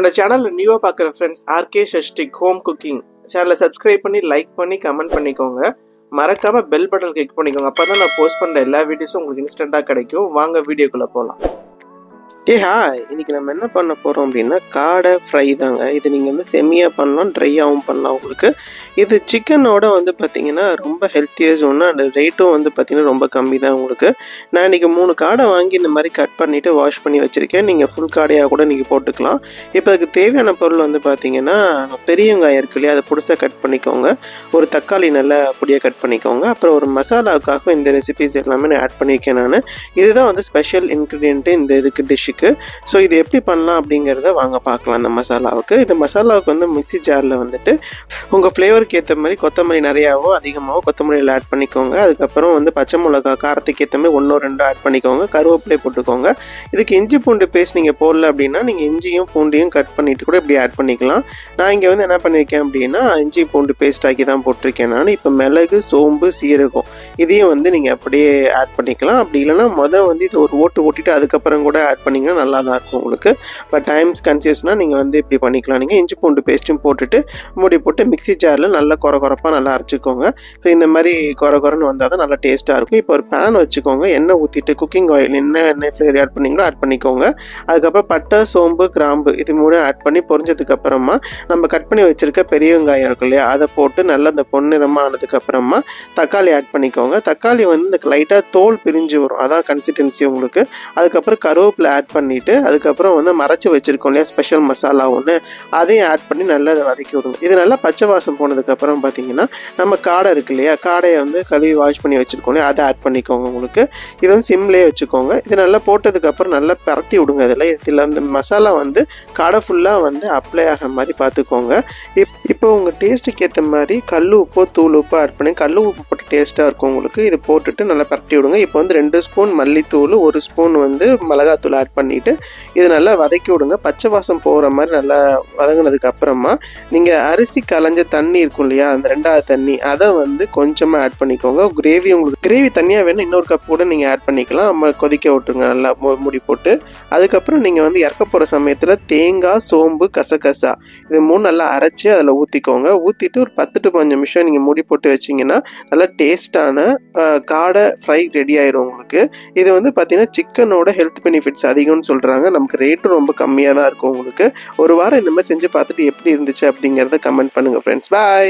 என்னோட சேனல் நியூவா பார்க்குற friends RK Shashtik home cooking சேனலை சப்ஸ்கிரைப் பண்ணி லைக் பண்ணி கமெண்ட் பண்ணிக்கோங்க. மறக்காம பெல் பட்டன் கிளிக் பண்ணிக்கோங்க. அப்போ தான் நான் போஸ்ட் பண்ணுற எல்லா வீடியோஸும் உங்களுக்கு இன்ஸ்டண்ட்டாக கிடைக்கும். வாங்க வீடியோக்குள்ளே போகலாம். இன்னைக்கு நம்ம என்ன பண்ண போகிறோம் அப்படின்னா காடை ஃப்ரை தாங்க. இது நீங்கள் வந்து செம்மியாக பண்ணலாம், ட்ரையாகவும் பண்ணலாம். உங்களுக்கு இது சிக்கனோட வந்து பார்த்தீங்கன்னா ரொம்ப ஹெல்த்தியஸ் ஒன்று. அந்த ரேட்டும் வந்து பார்த்தீங்கன்னா ரொம்ப கம்மி தான் உங்களுக்கு. நான் இன்றைக்கி 3 காடை வாங்கி இந்த மாதிரி கட் பண்ணிவிட்டு வாஷ் பண்ணி வச்சுருக்கேன். நீங்கள் ஃபுல் காடையாக கூட நீங்கள் போட்டுக்கலாம். இப்போ அதுக்கு தேவையான பொருள் வந்து பார்த்தீங்கன்னா பெரிய வெங்காயம் இருக்கு இல்லையா, அதை புதுசாக கட் பண்ணிக்கோங்க. ஒரு தக்காளி நல்லா பொடியாக கட் பண்ணிக்கோங்க. அப்புறம் ஒரு மசாலாவுக்காக இந்த ரெசிபிஸ் எல்லாமே நான் ஆட் பண்ணியிருக்கேன். நான் இதுதான் வந்து ஸ்பெஷல் இன்க்ரீடியன்ட்டு இந்த இதுக்கு டிஷ்ஷுக்கு. ஸோ இது எப்படி பண்ணலாம் அப்படிங்கிறத வாங்க பார்க்கலாம். இந்த மசாலாவுக்கு வந்து மிக்ஸி ஜாரில் வந்துட்டு உங்கள் ஃப்ளேவருக்கு ஏற்ற மாதிரி கொத்தமல்லி நிறையாவோ அதிகமாகவோ கொத்தமல்லியில் ஆட் பண்ணிக்கோங்க. அதுக்கப்புறம் வந்து பச்சை மிளகா காரத்துக்கு ஏற்ற மாதிரி 1-2 ஆட் பண்ணிக்கோங்க. கருவேப்பிலை போட்டுக்கோங்க. இதுக்கு இஞ்சி பூண்டு பேஸ்ட் நீங்கள் போடல அப்படின்னா நீங்கள் இஞ்சியும் பூண்டையும் கட் பண்ணிவிட்டு கூட இப்படி ஆட் பண்ணிக்கலாம். நான் இங்கே வந்து என்ன பண்ணியிருக்கேன் அப்படின்னா இஞ்சி பூண்டு பேஸ்ட் ஆக்கி தான் போட்டிருக்கேன் நான். இப்போ மிளகு, சோம்பு, சீரகம் இதையும் வந்து நீங்கள் அப்படியே ஆட் பண்ணிக்கலாம். அப்படி இல்லைன்னா வந்து இது ஒரு ஓட்டிட்டு அதுக்கப்புறம் கூட ஆட் பண்ணிங்கன்னா நல்லா தான் இருக்கும் உங்களுக்கு. பட் டைம்ஸ் கன்சியஸ்னால் நீங்கள் வந்து இப்படி பண்ணிக்கலாம். நீங்கள் இஞ்சி பூண்டு பேஸ்ட்டும் போட்டுட்டு மூடி போட்டு மிக்ஸி ஜாரில் நல்லா கொரப்பாக நல்லா அரைச்சிக்கோங்க. ஸோ இந்த மாதிரி கொரன்னு வந்தால் தான் நல்லா டேஸ்ட்டாக இருக்கும். இப்போ ஒரு பேன் வச்சுக்கோங்க. எண்ணெய் ஊற்றிட்டு குக்கிங் ஆயில் எண்ணெய் ஃப்ளேவர் ஆட் பண்ணிங்களோ ஆட் பண்ணிக்கோங்க. அதுக்கப்புறம் பட்டை, சோம்பு, கிராம்பு இது 3 ஆட் பண்ணி பொரிஞ்சதுக்கப்புறமா நம்ம கட் பண்ணி வச்சுருக்க பெரிய வெங்காயம் இருக்கு இல்லையா, அதை போட்டு நல்லா அந்த பொன்னிறமாக ஆனதுக்கப்புறமா தக்காளி ஆட் பண்ணிக்கோங்க. தக்காளி வந்து இந்த லைட்டாக தோல் பிரிஞ்சு வரும், அதான் கன்சிஸ்டன்சி உங்களுக்கு. அதுக்கப்புறம் கருவேப்பிலை ஆட் பண்ணிவிட்டு அதுக்கப்புறம் வந்து மறைச்சி வச்சுருக்கோம் இல்லையா ஸ்பெஷல் மசாலா ஒன்று, அதையும் ஆட் பண்ணி நல்லா அதை வதக்கி விடுங்க. இது நல்லா பச்சை வாசம் போனதுக்கப்புறம் பார்த்தீங்கன்னா நம்ம காடை இருக்கு இல்லையா, காடையை வந்து கழுவி வாஷ் பண்ணி வச்சுருக்கோம் இல்லையா, அதை ஆட் பண்ணிக்கோங்க. உங்களுக்கு இது வந்து சிம்லேயே வச்சுக்கோங்க. இது நல்லா போட்டதுக்கப்புறம் நல்லா பரட்டி விடுங்க. இதில் அந்த மசாலா வந்து காடை ஃபுல்லாக வந்து அப்ளை ஆகிற மாதிரி பார்த்துக்கோங்க. இப்போ உங்கள் டேஸ்ட்டுக்கு ஏற்ற மாதிரி கல் உப்போ தூள் உப்போ ஆட் பண்ணி, கல் உப்பு போட்டு டேஸ்ட்டாக இருக்கும் உங்களுக்கு. இது போட்டுட்டு நல்லா பரட்டி விடுங்க. இப்போ வந்து 2 ஸ்பூன் மல்லித்தூள், 1 ஸ்பூன் வந்து மிளகாத்தூள் ஆட் பண்ணிவிட்டு இது நல்லா வதக்கி விடுங்க. பச்சை வாசம் போகிற மாதிரி நல்லா வதங்கினதுக்கு அப்புறமா நீங்கள் அரிசி களைஞ்ச தண்ணி இருக்கும் இல்லையா, அந்த 2வது தண்ணி அதை வந்து கொஞ்சமாக ஆட் பண்ணிக்கோங்க. கிரேவி தனியாக வேணும் இன்னொரு கப் கூட நீங்கள் ஆட் பண்ணிக்கலாம். நம்ம கொதிக்க விட்டுருங்க நல்லா மூடி போட்டு. அதுக்கப்புறம் நீங்கள் வந்து இறக்க போகிற சமயத்தில் தேங்காய், சோம்பு, கசகசா இது 3 நல்லா அரைச்சி அதில் ஊற்றிக்கோங்க. ஊற்றிட்டு ஒரு 10 to 15 நிமிஷம் நீங்கள் மூடி போட்டு வச்சிங்கன்னா நல்லா டேஸ்டான காடை ஃப்ரை ரெடி ஆயிடும் உங்களுக்கு. இது வந்து பார்த்தீங்கன்னா சிக்கனோட ஹெல்த் பெனிஃபிட்ஸ் அதிகம்னு சொல்கிறாங்க. நமக்கு ரேட்டும் ரொம்ப கம்மியாக தான் இருக்கும் உங்களுக்கு. ஒரு வாரம் இந்த மாதிரி செஞ்சு பார்த்துட்டு எப்படி இருந்துச்சு அப்படிங்கிறத கமெண்ட் பண்ணுங்கள் ஃப்ரெண்ட்ஸ். பாய்.